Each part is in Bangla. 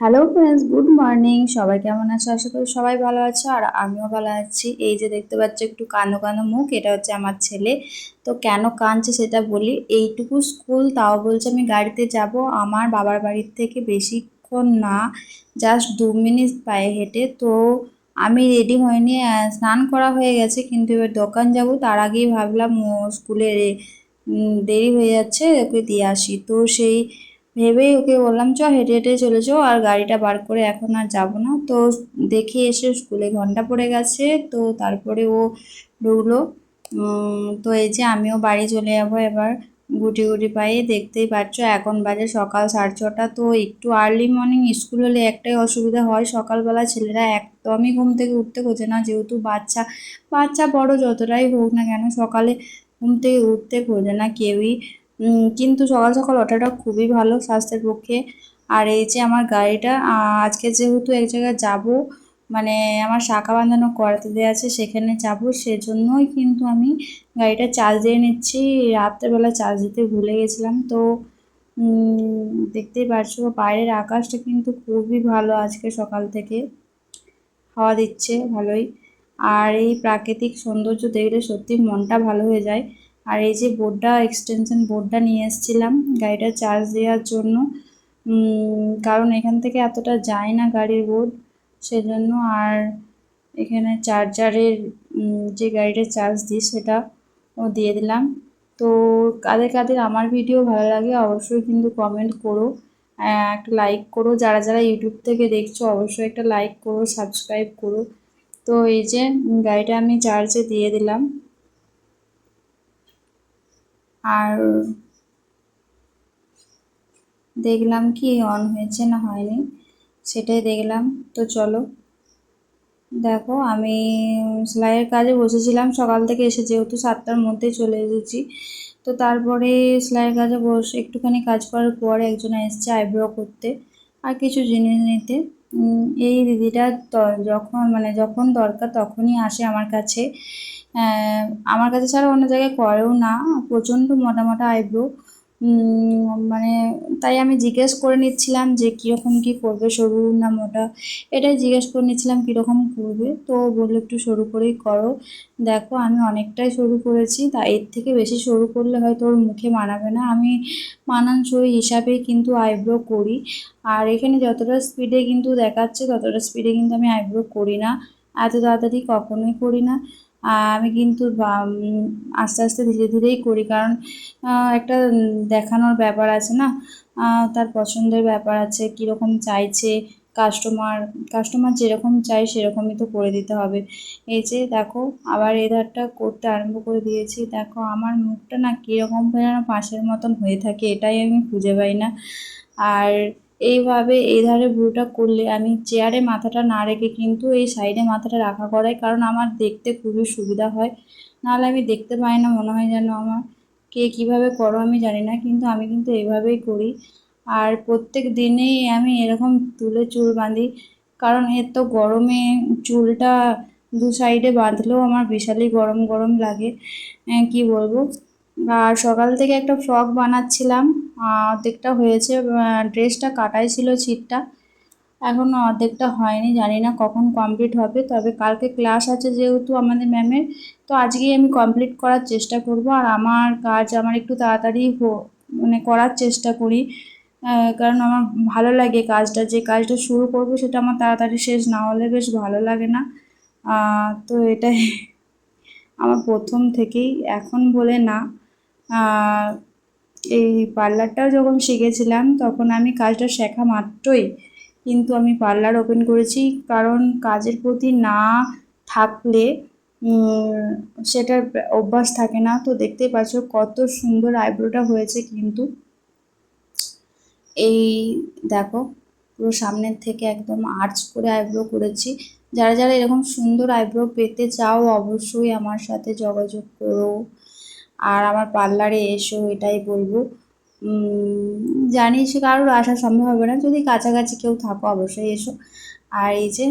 Hello friends, good morning. সবাই কেমন আছো? আশা করি সবাই ভালো আছো, আর আমিও ভালো আছি। এই যে দেখতে পাচ্ছ একটু কানো কানো মুখ, এটা হচ্ছে আমার ছেলে। তো কেন কাঁদছে সেটা বলি। এইটুকু স্কুল, তাও বলছে আমি গাড়িতে যাব। আমার বাবার বাড়ির থেকে বেশিক্ষণ না, জাস্ট 2 মিনিট পায়ে হেঁটে। তো আমি রেডি হয়নি, স্নান করা হয়ে গেছে, কিন্তু এবার দোকান যাব তার আগেই ভাবলাম ও স্কুলে দেরি হয়ে যাচ্ছে, ওকে দিয়ে আসি। তো সেই ভেবেই ওকে বললাম চ হেঁটে হেঁটে চলে যাও, আর গাড়িটা বার করে এখন আর যাবো না। তো দেখে এসে স্কুলে ঘন্টা পড়ে গেছে, তো তারপরে ও ঢুকলো। তো এই যে আমিও বাড়ি চলে যাবো এবার গুটি গুটি পায়ে। দেখতেই পাচ্ছ এখন বাজে সকাল 6:30। তো একটু আর্লি মর্নিং স্কুল হলে একটাই অসুবিধা হয়, সকালবেলা ছেলেরা একদমই ঘুম থেকে উঠতে খোঁজে না, যেহেতু বাচ্চা বাচ্চা বড় যতটাই হোক না কেন, সকালে ঘুম থেকে উঠতে খোঁজে না কেউই। কিন্তু সকাল সকাল ওঠাটা খুবই ভালো স্বাস্থ্যের পক্ষে। আর এই যে আমার গাড়িটা, আজকে যেহেতু এক জায়গায় যাব, মানে আমার শাখা বাঁধানো করাতে দেওয়া আছে, সেখানে যাব, সেজন্যই কিন্তু আমি গাড়িটা চার্জ দিয়ে নিচ্ছি। রাত্রেবেলা চার্জ দিতে ভুলে গেছিলাম। তো দেখতেই পারছো বাইরের আকাশটা কিন্তু খুবই ভালো, আজকে সকাল থেকে হাওয়া দিচ্ছে ভালোই। আর এই প্রাকৃতিক সৌন্দর্য দেখলে সত্যি মনটা ভালো হয়ে যায়। আর এই যে বোর্ডটা, এক্সটেনশন বোর্ডটা নিয়ে এসেছিলাম গাড়িটা চার্জ দেওয়ার জন্য, কারণ এখান থেকে এতটা যায় না গাড়ির বোর্ড, সেজন্য। আর এখানে চার্জারের যে গাড়িটা চার্জ দিই সেটা ও দিয়ে দিলাম। তো কাদের কাদের আমার ভিডিও ভালো লাগে অবশ্যই কিন্তু কমেন্ট করো, একটা লাইক করো। যারা যারা ইউটিউব থেকে দেখছো অবশ্যই একটা লাইক করো, সাবস্ক্রাইব করো। তো এই যে গাড়িটা আমি চার্জে দিয়ে দিলাম, আর দেখলাম কি অন হয়েছে না হয়নি, সেটাই দেখলাম। তো চলো, দেখো আমি সেলাইয়ের কাজে বসেছিলাম সকাল থেকে, এসে যেহেতু 7টার মধ্যে চলে এসেছি। তো তারপরে সেলাইয়ের কাজে বসে একটুখানি কাজ করার পরে একজন এসছে আইব্রো করতে আর কিছু জিনিস নিতে। এই দিদিটা যখন দরকার তখনই আসে আমার কাছে। আহ, আমার কাছে ছাড়া অন্য জায়গায় করেও না, প্রচণ্ড মোটা মোটা আইব্রো। মানে তাই আমি জিজ্ঞেস করে নিচ্ছিলাম যে কীরকম কী করবে, সরু না মোটা, এটাই জিজ্ঞেস করে নিচ্ছিলাম কীরকম করবে। তো বললো একটু সরু করেই করো। দেখো আমি অনেকটাই সরু করেছি, তা এর থেকে বেশি সরু করলে হয়তো ওর মুখে মানাবে না। আমি মানানসই হিসাবেই কিন্তু আইব্রো করি। আর এখানে যতটা স্পিডে কিন্তু দেখাচ্ছে ততটা স্পিডে কিন্তু আমি আইব্রো করি না, এত তাড়াতাড়ি কখনোই করি না। আমি কিন্তু আস্তে আস্তে ধীরে ধীরেই করি, কারণ একটা দেখানোর ব্যাপার আছে না, তার পছন্দের ব্যাপার আছে, কীরকম চাইছে কাস্টমার। কাস্টমার যেরকম চাই সেরকমই তো করে দিতে হবে। এই যে দেখো আবার এই ধারটা করতে আরম্ভ করে দিয়েছি। দেখো আমার মুখটা না কীরকম যেন পাঁশের মতন হয়ে থাকে, এটাই আমি খুঁজে পাই না। আর এইভাবে এই ধারে ভ্রুটা করলে আমি চেয়ারে মাথাটা না রেখে কিন্তু এই সাইডে মাথাটা রাখা করাই, কারণ আমার দেখতে খুবই সুবিধা হয়। নাহলে আমি দেখতে পাই না, মনে হয় যেন আমার, কে কীভাবে করো আমি জানি না, কিন্তু আমি কিন্তু এইভাবেই করি। আর প্রত্যেক দিনেই আমি এরকম তুলে চুল বাঁধি, কারণ এর তো গরমে চুলটা দু সাইডে বাঁধলেও আমার বিশালই গরম গরম লাগে, কি বলবো। আর সকাল থেকে একটা ফ্রক বানাচ্ছিলাম, অর্ধেকটা হয়েছে, ড্রেসটা কাটাই ছিল ছিটটা, এখনও অর্ধেকটা হয়নি, জানি না কখন কমপ্লিট হবে। তবে কালকে ক্লাস আছে যেহেতু আমাদের ম্যামের, তো আজকেই আমি কমপ্লিট করার চেষ্টা করব। আর আমার কাজ আমার একটু তাড়াতাড়ি মানে করার চেষ্টা করি, কারণ আমার ভালো লাগে কাজটা, যে কাজটা শুরু করব সেটা আমার তাড়াতাড়ি শেষ না হলে বেশ ভালো লাগে না। তো এটাই আমার প্রথম থেকেই, এখন বলে না। আহ, এই পার্লারটাও যখন শিখেছিলাম তখন আমি কাজটা শেখা মাত্রই কিন্তু আমি পার্লার ওপেন করেছি, কারণ কাজের প্রতি না থাকলে সেটার অভ্যাস থাকে না। তো দেখতেই পাচ্ছ কত সুন্দর আইব্রোটা হয়েছে কিন্তু। এই দেখো পুরো সামনের থেকে একদম আর্চ করে আইব্রো করেছি। যারা যারা এরকম সুন্দর আইব্রো পেতে চাও অবশ্যই আমার সাথে যোগাযোগ করো, আর আমার পার্লারে এসো, এটাই বলবো। জানি সে কারোর আসা সম্ভব হবে না, যদি কাছাকাছি কেউ থাকো অবশ্যই এসো। আর এই যে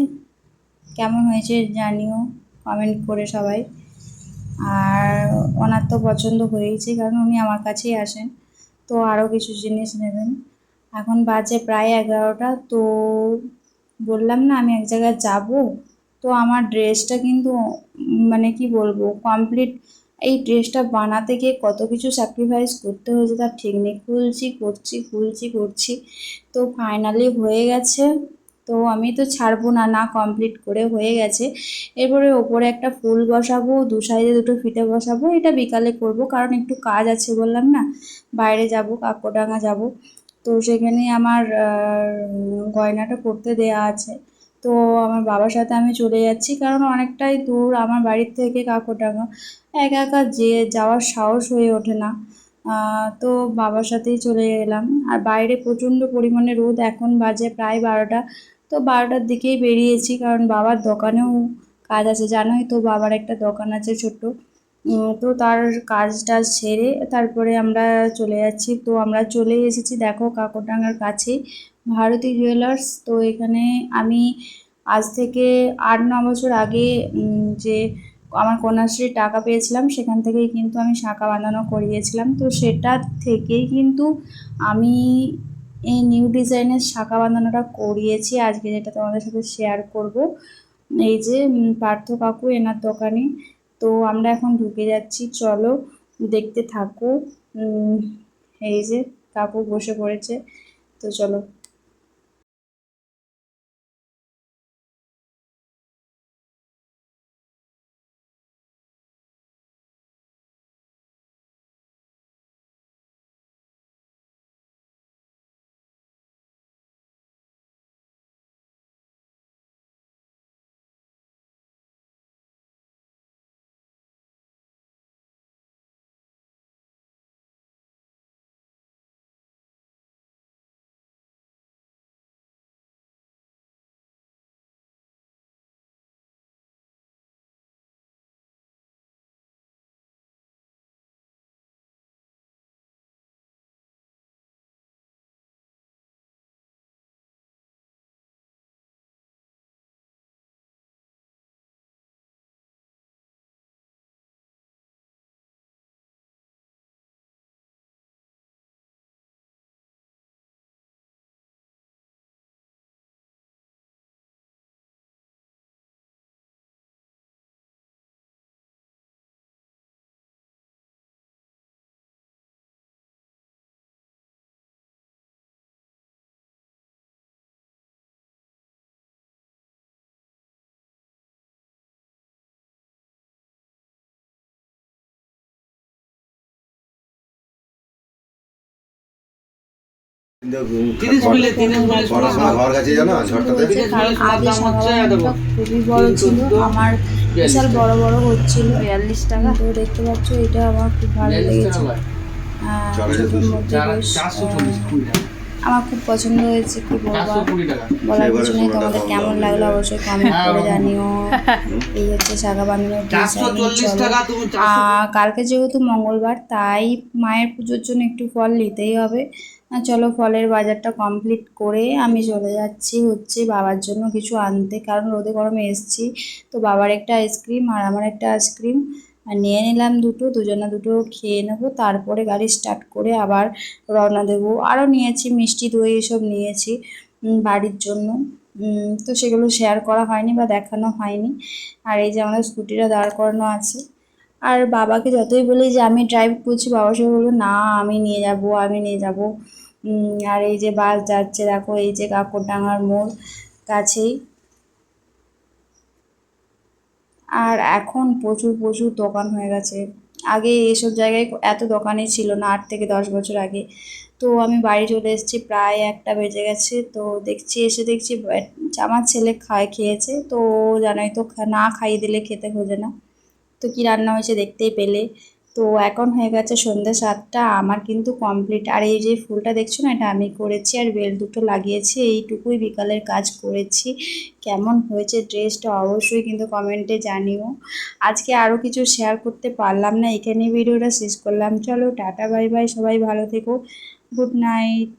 কেমন হয়েছে জানিও কমেন্ট করে সবাই। আর ওনার তো পছন্দ হয়েইছে, কারণ উনি আমার কাছেই আসেন, তো আরও কিছু জিনিস নেবেন। এখন বাজে প্রায় 11টা। তো বললাম না আমি এক জায়গায় যাব, তো আমার ড্রেসটা কিন্তু মানে কি বলবো কমপ্লিট। এই ড্রেসটা বানাতে গিয়ে কত কিছু স্যাক্রিফাইস করতে হয়েছে তার ঠিক নেই, খুলছি তো ফাইনালি হয়ে গেছে। তো আমি তো ছাড়বো না, না কমপ্লিট করে হয়ে গেছে। এরপরে ওপরে একটা ফুল বসাবো, দু সাইডে দুটো ফিতে বসাবো, এটা বিকালে করব কারণ একটু কাজ আছে বললাম না, বাইরে যাব, কাকড়ডাঙ্গা যাব। তো সেখানে আমার গয়নাটা করতে দেয়া আছে। তো আমার বাবার সাথে আমি চলে যাচ্ছি কারণ অনেকটাই দূর আমার বাড়ির থেকে কাকড়ডাঙ্গা, একা একা যে যাওয়ার সাহস হয়ে ওঠে না। তো বাবার সাথেই চলে এলাম। আর বাইরে প্রচণ্ড পরিমাণে রোদ, এখন বাজে প্রায় 12টা। তো 12টার দিকেই বেরিয়েছি কারণ বাবার দোকানেও কাজ আছে, জানোই তো বাবার একটা দোকান আছে ছোট্ট। তো তার কাজ টাজ সেরে তারপরে আমরা চলে যাচ্ছি। তো আমরা চলে এসেছি দেখো কাকড়ডাঙ্গার কাছেই ভারতী জুয়েলার্স। তো এখানে আমি আজ থেকে 8-9 বছর আগে যে আমার কন্যাশ্রীর টাকা পেয়েছিলাম সেখান থেকেই কিন্তু আমি শাঁখা বাঁধানো করিয়েছিলাম। তো সেটার থেকেই কিন্তু আমি এই নিউ ডিজাইনের শাঁখা বাঁধানোটা করিয়েছি আজকে, যেটা তোমাদের সাথে শেয়ার করব। এই যে পার্থ কাকু এনার দোকানে। তো আমরা এখন ঢুকে যাচ্ছি, চলো দেখতে থাকো। এই যে কাকু বসে পড়েছে, তো চলো। খুবই বড় ছিল, আমার বিশাল বড় বড় হচ্ছিল। 42 টাকা। তো দেখতে পাচ্ছ এটা আমার খুব ভালো লেগেছে। ছোটোর মধ্যে বেশ আমার খুব পছন্দ হয়েছে, কি বলবো বলার কিছু নেই। তোমাদের কেমন লাগলো অবশ্যই কমেন্ট করে জানিও। এই হচ্ছে শাঁখা বাঁধানোর ডিজাইন। কালকে যেহেতু মঙ্গলবার তাই মায়ের পুজোর জন্য একটু ফল নিতেই হবে। চলো ফলের বাজারটা কমপ্লিট করে আমি চলে যাচ্ছি হচ্ছে বাবার জন্য কিছু আনতে, কারণ রোদে গরমে এসছি। তো বাবার একটা আইসক্রিম আর আমার একটা আইসক্রিম আর নিয়ে নিলাম দুটো, দুজনে দুটো খেয়ে নেবো, তারপরে গাড়ি স্টার্ট করে আবার রওনা দেবো। আরও নিয়েছি মিষ্টি দই এসব নিয়েছি বাড়ির জন্য। তো সেগুলো শেয়ার করা হয়নি বা দেখানো হয়নি। আর এই যে আমাদের স্কুটিটা দাঁড় করানো আছে। আর বাবাকে যতই বলি যে আমি ড্রাইভ করছি, বাবা সবাই বলবো না আমি নিয়ে যাব আমি নিয়ে যাব। আর এই যে বাস যাচ্ছে দেখো, এই যে কাকড়ডাঙ্গার মোড় কাছেই। আর এখন প্রচুর প্রচুর দোকান হয়ে গেছে, আগে এসব জায়গায় এত দোকানই ছিল না 8 থেকে 10 বছর আগে। তো আমি বাড়ি চলে এসেছি, প্রায় 1টা বেজে গেছে। তো দেখছি আমার ছেলে খেয়েছে তো, জানোই তো না খাইয়ে দিলে খেতে খোঁজে না। তো কি রান্না হয়েছে দেখতেই পেলে। তো এখন হয়ে গেছে সন্ধ্যে 7টা, আমার কিন্তু কমপ্লিট। আর এই যে ফুলটা দেখছো না, এটা আমি করেছি আর বেল দুটো লাগিয়েছি, এইটুকুই বিকালের কাজ করেছি। কেমন হয়েছে ড্রেসটা অবশ্যই কিন্তু কমেন্টে জানিও। আজকে আরও কিছু শেয়ার করতে পারলাম না, এখানে ভিডিওটা শেষ করলাম। চলো টাটা বাই বাই, সবাই ভালো থেকো, গুড নাইট।